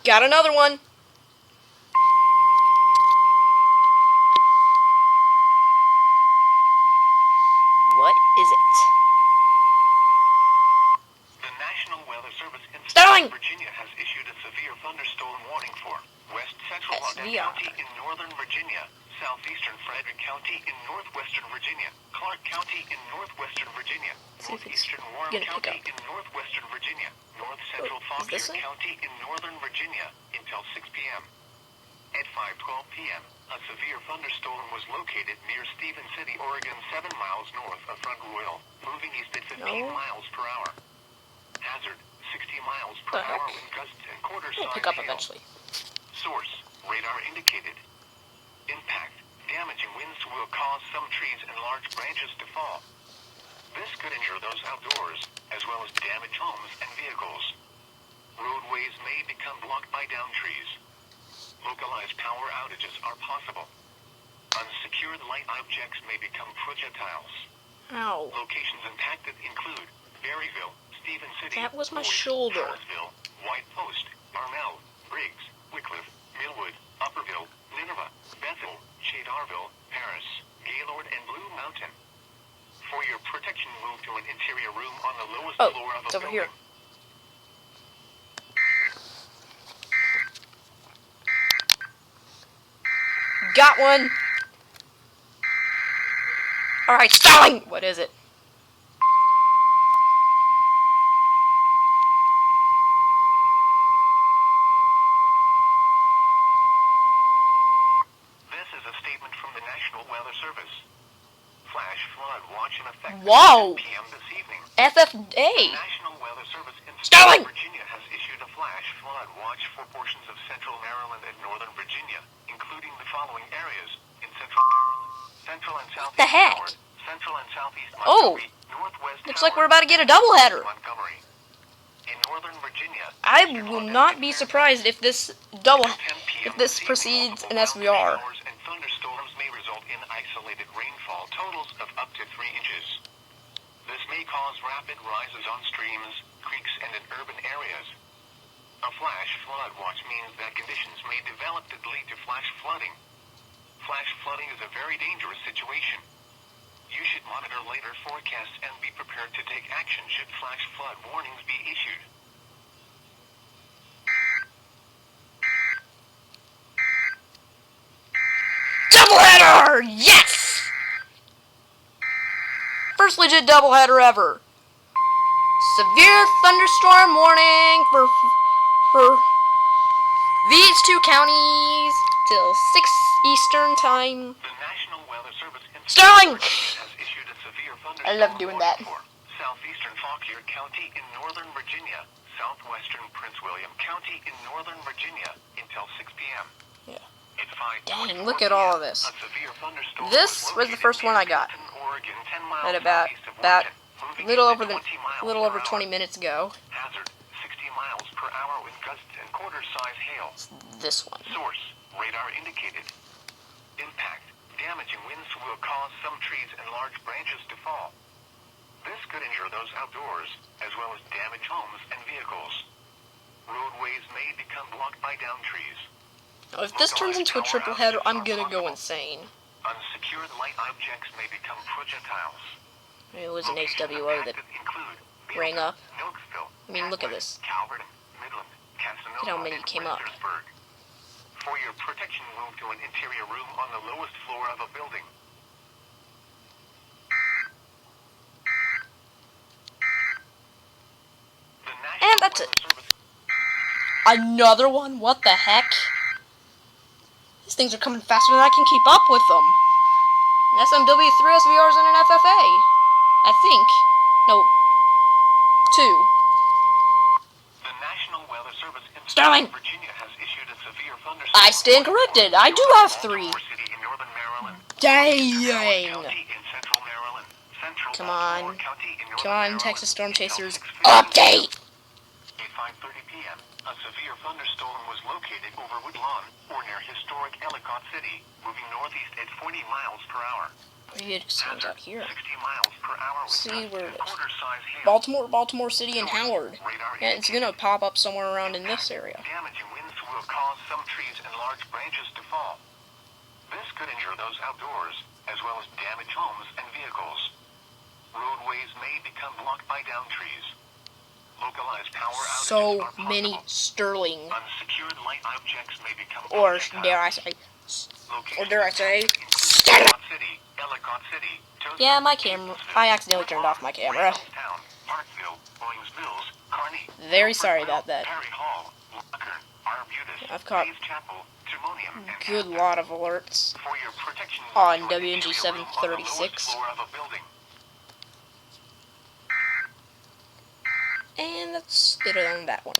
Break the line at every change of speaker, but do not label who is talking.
Got another one. What is it?
The National Weather Service in
Sterling!
Virginia has issued a severe thunderstorm warning for West Central London
SVR.
County in northern Virginia, southeastern Frederick County in northwestern Virginia, Clark County in northwestern Virginia,
See if it's
northeastern Warren
gonna pick
County
up.
in northwestern Virginia, north central
Oh, is this
Fauquier
it?
County in northern Virginia until 6 p.m. At 5:12 p.m., a severe thunderstorm was located near Stephen City, Oregon, 7 miles north of Front Royal, moving east at 15 miles per hour. Hazard, 60 miles per hour wind gusts and quarter-size
It'll pick up
hail.
eventually.
Source, radar indicated. Impact, damaging winds will cause some trees and large branches to fall. This could injure those outdoors, as well as damage homes and vehicles. Roadways may become blocked by downed trees. Localized power outages are possible. Unsecured light objects may become projectiles.
Ow.
Locations impacted include Berryville, Stephen City,
That was my
Boyd,
shoulder.
Charlottesville, White Post, Armel, Briggs, Wycliffe, Millwood, Upperville, Nineveh, Bethel, Shadarville, Paris, Gaylord, and Blue Mountain. For your protection, move to an interior room on the lowest floor of a
it's over
building.
here. Got one. Alright, Sterling! What is it?
This is a statement from the National Weather Service. Flash flood watch in effect
Whoa.
at 10 p.m. this evening.
FFA.
The National Weather Service in
Sterling!
Virginia has issued a flash flood watch for portions of central Maryland and northern Virginia, including the following areas in central Maryland, central and southeast
the heck?
Howard, central and southeast
Oh.
Montgomery, northwest
Looks like
Howard,
we're about to get a doubleheader.
Montgomery. In northern Virginia,
I
eastern
will
London,
not
and
be
Fairfax.
surprised if this if this proceeds in SVR.
Showers and thunderstorms may result in isolated rainfall totals of up to 3 inches. This may cause rapid rises on streams, creeks, and in urban areas. A flash flood watch means that conditions may develop that lead to flash flooding. Flash flooding is a very dangerous situation. You should monitor later forecasts and be prepared to take action should flash flood warnings be issued.
Doubleheader! Yes! First legit doubleheader ever. Severe thunderstorm warning for these two counties till 6 Eastern time.
The National Weather Service in
Sterling!
has issued a severe thunderstorm
I love doing that.
warning for southeastern Fauquier County in northern Virginia, southwestern Prince William County in northern Virginia until 6 p.m.
Yeah.
At 5:24
Dang, look at all of
p.m.,
this.
a severe thunderstorm
This was the
located
first one I
near
got.
Milton, Oregon, 10 miles
At about
southeast of Wharton, moving
a little
east
over
at
20
miles
minutes ago.
per hour. Hazard, 60 miles per hour with gusts and quarter-size hail.
This one.
Source, radar indicated. Impact, damaging winds will cause some trees and large branches to fall. This could injure those outdoors, as well as damage homes and vehicles. Roadways may become blocked by downed trees.
If this turns into a triple header, I'm gonna go insane.
Unsecured light objects may become projectiles.
It was an HWO that rang up. I mean, look at this.
Calvert, Midland, Casanova,
Look at how many
and
came up.
Wintersburg. For your protection, move to an interior room on the lowest floor of a building. The National
And that's it.
Weather Service
Another one? What the heck? These things are coming faster than I can keep up with them. An SMW, 3 SVRs, and an FFA. I think. No. 2.
The National Weather Service in
Sterling!
Virginia has issued a severe thunderstorm.
I stand corrected. I do have 3.
Baltimore City in northern Maryland,
Dang!
County in central Maryland, central
Come
Baltimore
on.
County in northern
Come on,
Maryland,
Texas Storm
until
Chasers.
6 p.m.
Update!
At 5:30 p.m., a A severe thunderstorm was located over Woodlawn, or near historic Ellicott City, moving northeast at 40 miles per hour.
Maybe it just comes out here.
60 miles per hour with
See where it is.
quarter-size hail.
Baltimore City, and Howard. Yeah, it's gonna pop up somewhere around in this area.
Damaging winds will cause some trees and large branches to fall. This could injure those outdoors, as well as damage homes and vehicles. Roadways may become blocked by downed trees. Localized power outages
So
are possible.
many sterling,
Unsecured light objects may become
or
projectiles.
dare I say,
Ellicott City,
yeah, my camera. I accidentally turned off my camera.
Parkville, Williams-Mills, Kearney,
Very sorry about that.
Perry Hall, Lockern, Arbutus,
I've caught
Hayes Chapel, Timonium, and
a good lot of alerts
For your protection,
on
join the
WNG
area room on the lowest
736.
floor of a building.
And that's it on that one.